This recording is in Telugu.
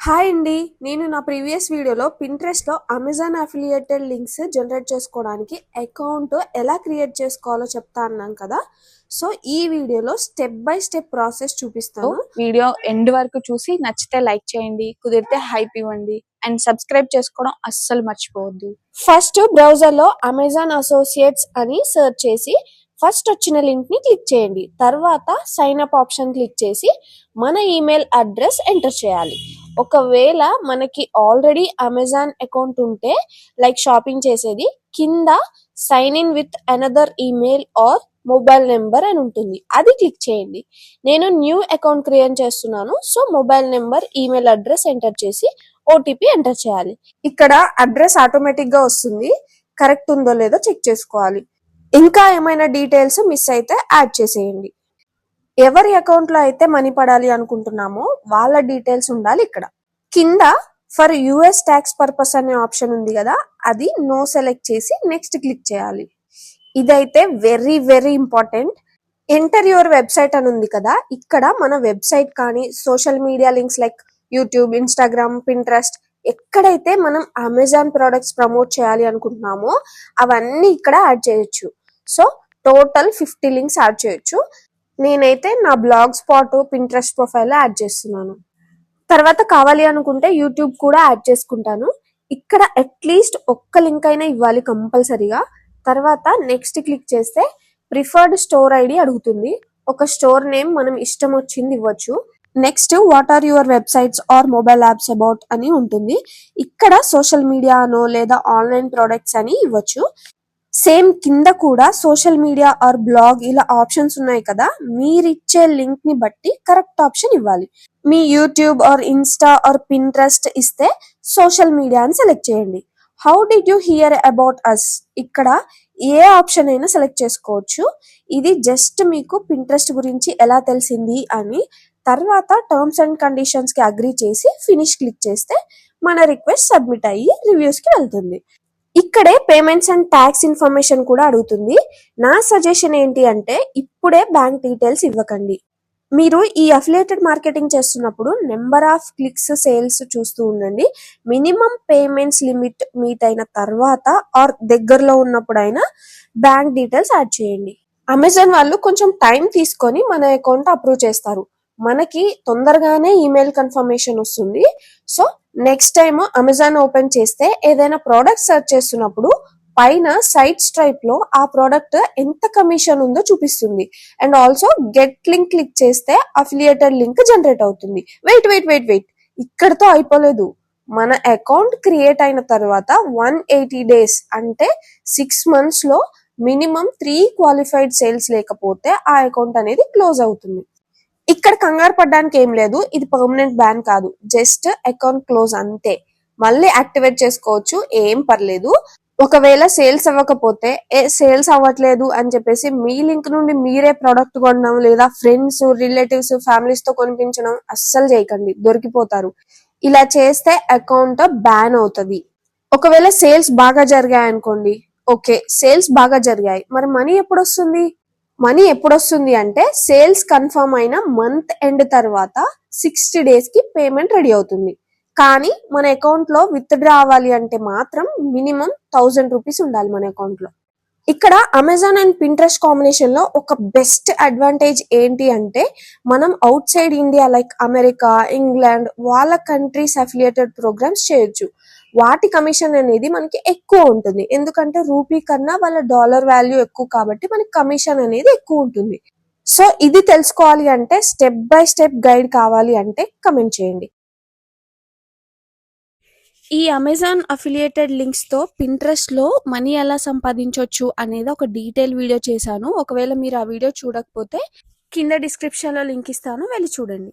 హాయ్ అండి. నేను నా ప్రీవియస్ వీడియోలో పింట్రెస్ట్లో అమెజాన్ అఫిలియేటెడ్ లింక్స్ జనరేట్ చేసుకోవడానికి అకౌంట్ ఎలా క్రియేట్ చేసుకోవాలో చెప్తా అన్నాను కదా. సో ఈ వీడియోలో స్టెప్ బై స్టెప్ ప్రాసెస్ చూపిస్తాను. వీడియో ఎండ్ వరకు చూసి నచ్చితే లైక్ చేయండి, కుదిరితే హైప్ ఇవ్వండి అండ్ సబ్స్క్రైబ్ చేసుకోవడం అస్సలు మర్చిపోవద్దు. ఫస్ట్ బ్రౌజర్లో అమెజాన్ అసోసియేట్స్ అని సెర్చ్ చేసి ఫస్ట్ వచ్చిన లింక్ ని క్లిక్ చేయండి. తర్వాత సైన్ అప్ ఆప్షన్ క్లిక్ చేసి మన ఈమెయిల్ అడ్రస్ ఎంటర్ చేయాలి. ఒకవేళ మనకి ఆల్రెడీ అమెజాన్ అకౌంట్ ఉంటే లైక్ షాపింగ్ చేసేది కింద sign in with another email or mobile number అని ఉంటుంది, అది క్లిక్ చేయండి. నేను న్యూ అకౌంట్ క్రియేట్ చేస్తున్నాను, so mobile number email address enter చేసి ఓటీపీ ఎంటర్ చేయాలి. ఇక్కడ అడ్రస్ ఆటోమేటిక్ గా వస్తుంది, కరెక్ట్ ఉందో లేదో చెక్ చేసుకోవాలి. ఇంకా ఏమైనా డీటెయిల్స్ మిస్ అయితే యాడ్ చేసేయండి. ఎవరి అకౌంట్ లో అయితే మనీ పడాలి అనుకుంటున్నామో వాళ్ళ డీటెయిల్స్ ఉండాలి. ఇక్కడ కింద ఫర్ యుఎస్ ట్యాక్స్ పర్పస్ అనే ఆప్షన్ ఉంది కదా, అది నో సెలెక్ట్ చేసి నెక్స్ట్ క్లిక్ చేయాలి. ఇదైతే very very important. Enter your website అని ఉంది కదా, ఇక్కడ మన వెబ్సైట్ కానీ social media links like YouTube, Instagram, Pinterest ఎక్కడైతే మనం అమెజాన్ ప్రొడక్ట్స్ ప్రమోట్ చేయాలి అనుకుంటున్నామో అవన్నీ ఇక్కడ యాడ్ చేయొచ్చు. సో టోటల్ 50 లింక్స్ యాడ్ చేయొచ్చు. నేనైతే నా blog spot, Pinterest profile add చేస్తున్నాను. తర్వాత కావాలి అనుకుంటే యూట్యూబ్ కూడా యాడ్ చేసుకుంటాను. ఇక్కడ అట్లీస్ట్ ఒక్క లింక్ అయినా ఇవ్వాలి కంపల్సరీగా. తర్వాత నెక్స్ట్ క్లిక్ చేస్తే ప్రిఫర్డ్ స్టోర్ ఐడి అడుగుతుంది. ఒక స్టోర్ నేమ్ మనం ఇష్టం వచ్చింది ఇవ్వచ్చు. Next what are your websites or mobile apps about అని ఉంటుంది. ఇక్కడ సోషల్ మీడియా అనో లేదా ఆన్లైన్ ప్రొడక్ట్స్ అని ఇవ్వచ్చు. సేమ్ కింద కూడా సోషల్ మీడియా ఆర్ బ్లాగ్ ఇలా ఆప్షన్స్ ఉన్నాయి కదా, మీరిచ్చే లింక్ ని బట్టి కరెక్ట్ ఆప్షన్ ఇవ్వాలి. మీ YouTube or Insta or Pinterest ఇస్తే సోషల్ మీడియా అని సెలెక్ట్ చేయండి. How did you hear about us, ఇక్కడ ఏ ఆప్షన్ అయినా సెలెక్ట్ చేసుకోవచ్చు. ఇది జస్ట్ మీకు పింట్రెస్ట్ గురించి ఎలా తెలిసింది అని. తర్వాత టర్మ్స్ అండ్ కండిషన్స్ కి అగ్రీ చేసి ఫినిష్ క్లిక్ చేస్తే మన రిక్వెస్ట్ సబ్మిట్ అయ్యి రివ్యూస్ కి వెళ్తుంది. ఇక్కడే పేమెంట్స్ అండ్ ట్యాక్స్ ఇన్ఫర్మేషన్ కూడా అడుగుతుంది. నా సజెషన్ ఏంటి అంటే ఇప్పుడే బ్యాంక్ డీటెయిల్స్ ఇవ్వకండి. మీరు ఈ అఫిలియేటెడ్ మార్కెటింగ్ చేస్తున్నప్పుడు నెంబర్ ఆఫ్ క్లిక్స్, సేల్స్ చూస్తూ ఉండండి. మినిమం పేమెంట్స్ లిమిట్ మీట్ అయిన తర్వాత ఆర్ దగ్గరలో ఉన్నప్పుడైనా బ్యాంక్ డీటెయిల్స్ యాడ్ చేయండి. అమెజాన్ వాళ్ళు కొంచెం టైం తీసుకొని మన అకౌంట్ అప్రూవ్ చేస్తారు. మనకి తొందరగానే ఈమెయిల్ కన్ఫర్మేషన్ వస్తుంది. So next time Amazon open చేస్తే ఏదైనా ప్రోడక్ట్ సెర్చ్ చేస్తున్నప్పుడు పైన సైట్ స్ట్రైప్ లో ఆ ప్రోడక్ట్ ఎంత కమిషన్ ఉందో చూపిస్తుంది. And also get link click చేస్తే అఫిలియేటెడ్ లింక్ జనరేట్ అవుతుంది. వెయిట్ ఇక్కడతో అయిపోలేదు. మన అకౌంట్ క్రియేట్ అయిన తర్వాత 180 days అంటే 6 months లో మినిమం 3 క్వాలిఫైడ్ సేల్స్ లేకపోతే ఆ అకౌంట్ అనేది క్లోజ్ అవుతుంది. ఇక్కడ కంగారు పడడానికి ఏం లేదు, ఇది పర్మనెంట్ బ్యాన్ కాదు, జస్ట్ అకౌంట్ క్లోజ్ అంతే. మళ్ళీ యాక్టివేట్ చేసుకోవచ్చు, ఏం పర్లేదు. ఒకవేళ సేల్స్ అవ్వకపోతే సేల్స్ అవ్వట్లేదు అని చెప్పేసి మీ లింక్ నుండి మీరే ప్రోడక్ట్ కొనడం లేదా ఫ్రెండ్స్, రిలేటివ్స్, ఫ్యామిలీస్ తో కొనిపించడం అస్సలు చేయకండి, దొరికిపోతారు. ఇలా చేస్తే అకౌంట్ బ్యాన్ అవుతుంది. ఒకవేళ సేల్స్ బాగా జరిగాయి అనుకోండి, ఓకే సేల్స్ బాగా జరిగాయి, మరి మనీ ఎప్పుడు వస్తుంది? మనీ ఎప్పుడు వస్తుంది అంటే సేల్స్ కన్ఫర్మ్ అయిన మంత్ ఎండ్ తర్వాత 60 days కి పేమెంట్ రెడీ అవుతుంది. కానీ మన అకౌంట్ లో విత్ డ్రా అవ్వాలి అంటే మాత్రం మినిమం 1000 రూపీస్ ఉండాలి మన అకౌంట్ లో. ఇక్కడ అమెజాన్ అండ్ పింట్రెస్ట్ కాంబినేషన్ లో ఒక బెస్ట్ అడ్వాంటేజ్ ఏంటి అంటే మనం out side India like America, England వాళ్ళ కంట్రీస్ అఫిలియేటెడ్ ప్రోగ్రామ్స్ చేయొచ్చు. వాటి కమిషన్ అనేది మనకి ఎక్కువ ఉంటుంది, ఎందుకంటే రూపీ కన్నా వాళ్ళ డాలర్ వాల్యూ ఎక్కువ కాబట్టి మనకి కమిషన్ అనేది ఎక్కువ ఉంటుంది. సో ఇది తెలుసుకోవాలి అంటే స్టెప్ బై స్టెప్ గైడ్ కావాలి అంటే కమెంట్ చేయండి. ఈ అమెజాన్ అఫిలియేటెడ్ లింక్స్ తో పింట్రెస్ట్ లో మనీ ఎలా సంపాదించవచ్చు అనేది ఒక డీటెయిల్ వీడియో చేశాను. ఒకవేళ మీరు ఆ వీడియో చూడకపోతే కింద డిస్క్రిప్షన్ లో లింక్ ఇస్తాను, వెళ్ళి చూడండి.